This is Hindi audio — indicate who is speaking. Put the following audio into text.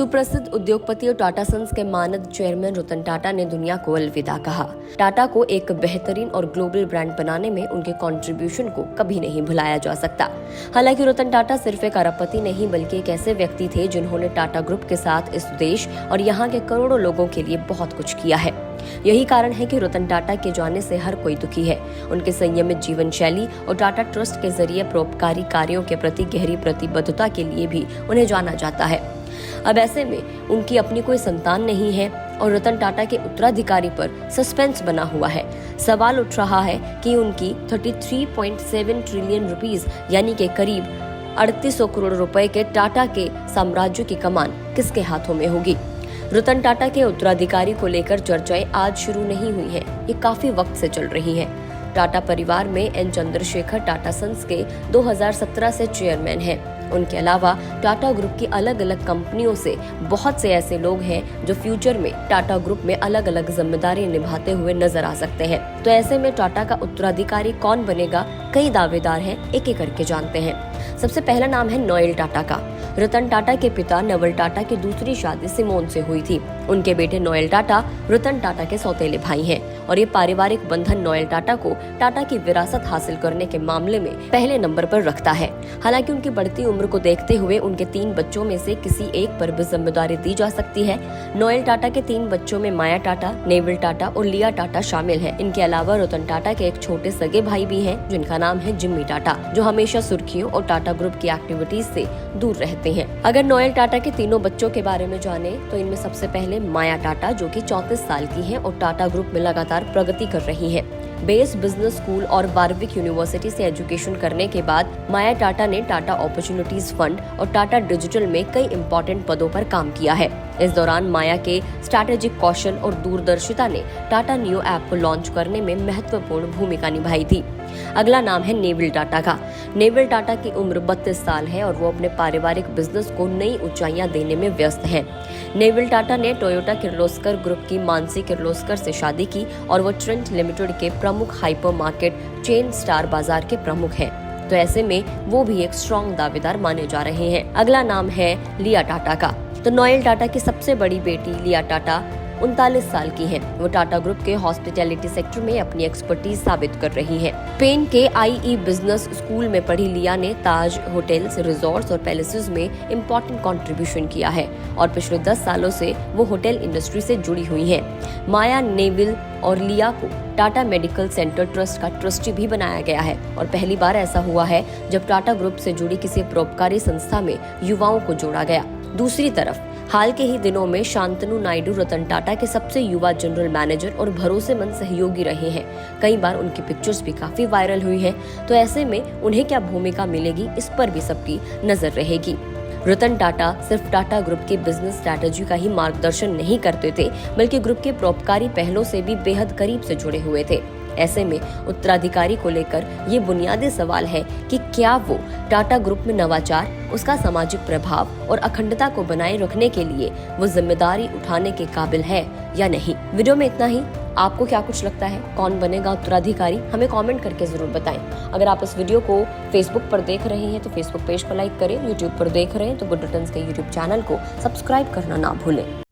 Speaker 1: सुप्रसिद्ध उद्योगपति और टाटा सन्स के मानद चेयरमैन रतन टाटा ने दुनिया को अलविदा कहा। टाटा को एक बेहतरीन और ग्लोबल ब्रांड बनाने में उनके कंट्रीब्यूशन को कभी नहीं भुलाया जा सकता। हालांकि रतन टाटा सिर्फ एक अरबपति नहीं बल्कि एक ऐसे व्यक्ति थे जिन्होंने टाटा ग्रुप के साथ इस देश और यहाँ के करोड़ों लोगों के लिए बहुत कुछ किया है। यही कारण है कि रतन टाटा के जाने से हर कोई दुखी है। उनके संयमित जीवन शैली और टाटा ट्रस्ट के जरिए परोपकारी कार्यों के प्रति गहरी प्रतिबद्धता के लिए भी उन्हें जाना जाता है। अब ऐसे में उनकी अपनी कोई संतान नहीं है और रतन टाटा के उत्तराधिकारी पर सस्पेंस बना हुआ है। सवाल उठ रहा है कि उनकी 33.7 ट्रिलियन रुपीस यानी के करीब 3800 करोड़ रुपए के टाटा के साम्राज्य की कमान किसके हाथों में होगी। रतन टाटा के उत्तराधिकारी को लेकर चर्चाएं आज शुरू नहीं हुई हैं, ये काफी वक्त से चल रही हैं। टाटा परिवार में एन चंद्रशेखर टाटा सन्स के 2017 से चेयरमैन हैं। उनके अलावा टाटा ग्रुप की अलग अलग कंपनियों से बहुत से ऐसे लोग हैं जो फ्यूचर में टाटा ग्रुप में अलग अलग जिम्मेदारी निभाते हुए नजर आ सकते हैं। तो ऐसे में टाटा का उत्तराधिकारी कौन बनेगा, कई दावेदार हैं, एक एक करके जानते हैं। सबसे पहला नाम है नोएल टाटा का। रतन टाटा के पिता नवल टाटा की दूसरी शादी सिमोन से हुई थी। उनके बेटे नोएल टाटा रतन टाटा के सौतेले भाई हैं और ये पारिवारिक बंधन नोएल टाटा को टाटा की विरासत हासिल करने के मामले में पहले नंबर पर रखता है। हालांकि उनकी बढ़ती उम्र को देखते हुए उनके 3 बच्चों में से किसी एक पर भी जिम्मेदारी दी जा सकती है। नोएल टाटा के 3 बच्चों में माया टाटा, नेविल टाटा और लिया टाटा शामिल है। इनके अलावा रतन टाटा के एक छोटे सगे भाई भी हैं जिनका नाम है जिम्मी टाटा, जो हमेशा सुर्खियों और टाटा ग्रुप की एक्टिविटीज से दूर रहते हैं। अगर नोएल टाटा के तीनों बच्चों के बारे में जाने तो इनमें सबसे पहले माया टाटा, जो कि 34 साल की है और टाटा ग्रुप में लगातार प्रगति कर रही है। बेस बिजनेस स्कूल और वारविक यूनिवर्सिटी से एजुकेशन करने के बाद माया टाटा ने टाटा अपॉर्चुनिटीज फंड और टाटा डिजिटल में कई इंपॉर्टेंट पदों पर काम किया है। इस दौरान माया के स्ट्रैटेजिक कौशल और दूरदर्शिता ने टाटा न्यू ऐप को लॉन्च करने में महत्वपूर्ण भूमिका निभाई थी। अगला नाम है नेविल टाटा का। नेविल टाटा की उम्र 32 साल है और वो अपने पारिवारिक बिजनेस को नई ऊंचाइयां देने में व्यस्त हैं। नेविल टाटा ने टोयोटा किर्लोस्कर ग्रुप की मानसी किर्लोस्कर से शादी की और वो ट्रेंट लिमिटेड के प्रमुख हाइपर मार्केट चेन स्टार बाजार के प्रमुख हैं। तो ऐसे में वो भी एक स्ट्रॉन्ग दावेदार माने जा रहे हैं। अगला नाम है लिया टाटा का। तो नोएल टाटा की सबसे बड़ी बेटी लिया टाटा 39 साल की है। वो टाटा ग्रुप के हॉस्पिटैलिटी सेक्टर में अपनी एक्सपर्टीज साबित कर रही है। स्पेन के IE बिजनेस स्कूल में पढ़ी लिया ने ताज होटल्स, रिजॉर्ट्स और पैलेसेस में इम्पोर्टेंट कंट्रीब्यूशन किया है और पिछले 10 सालों से वो होटल इंडस्ट्री से जुड़ी हुई है। माया, नेविल और लिया को टाटा मेडिकल सेंटर ट्रस्ट का ट्रस्टी भी बनाया गया है और पहली बार ऐसा हुआ है जब टाटा ग्रुप से जुड़ी किसी परोपकारी संस्था में युवाओं को जोड़ा गया। दूसरी तरफ हाल के ही दिनों में शांतनु नायडू रतन टाटा के सबसे युवा जनरल मैनेजर और भरोसेमंद सहयोगी रहे हैं। कई बार उनकी पिक्चर्स भी काफी वायरल हुई है। तो ऐसे में उन्हें क्या भूमिका मिलेगी, इस पर भी सबकी नजर रहेगी। रतन टाटा सिर्फ टाटा ग्रुप की बिजनेस स्ट्रैटेजी का ही मार्गदर्शन नहीं करते थे, बल्कि ग्रुप के परोपकारी पहलों से भी बेहद करीब से जुड़े हुए थे। ऐसे में उत्तराधिकारी को लेकर ये बुनियादी सवाल है कि क्या वो टाटा ग्रुप में नवाचार, उसका सामाजिक प्रभाव और अखंडता को बनाए रखने के लिए वो जिम्मेदारी उठाने के काबिल है या नहीं। वीडियो में इतना ही। आपको क्या कुछ लगता है, कौन बनेगा उत्तराधिकारी, हमें कमेंट करके जरूर बताएं। अगर आप इस वीडियो को फेसबुक पर देख रहे हैं तो फेसबुक पेज को लाइक करें, यूट्यूब पर देख रहे हैं तो गुड रिटर्न्स के यूट्यूब चैनल को सब्सक्राइब करना ना भूलें।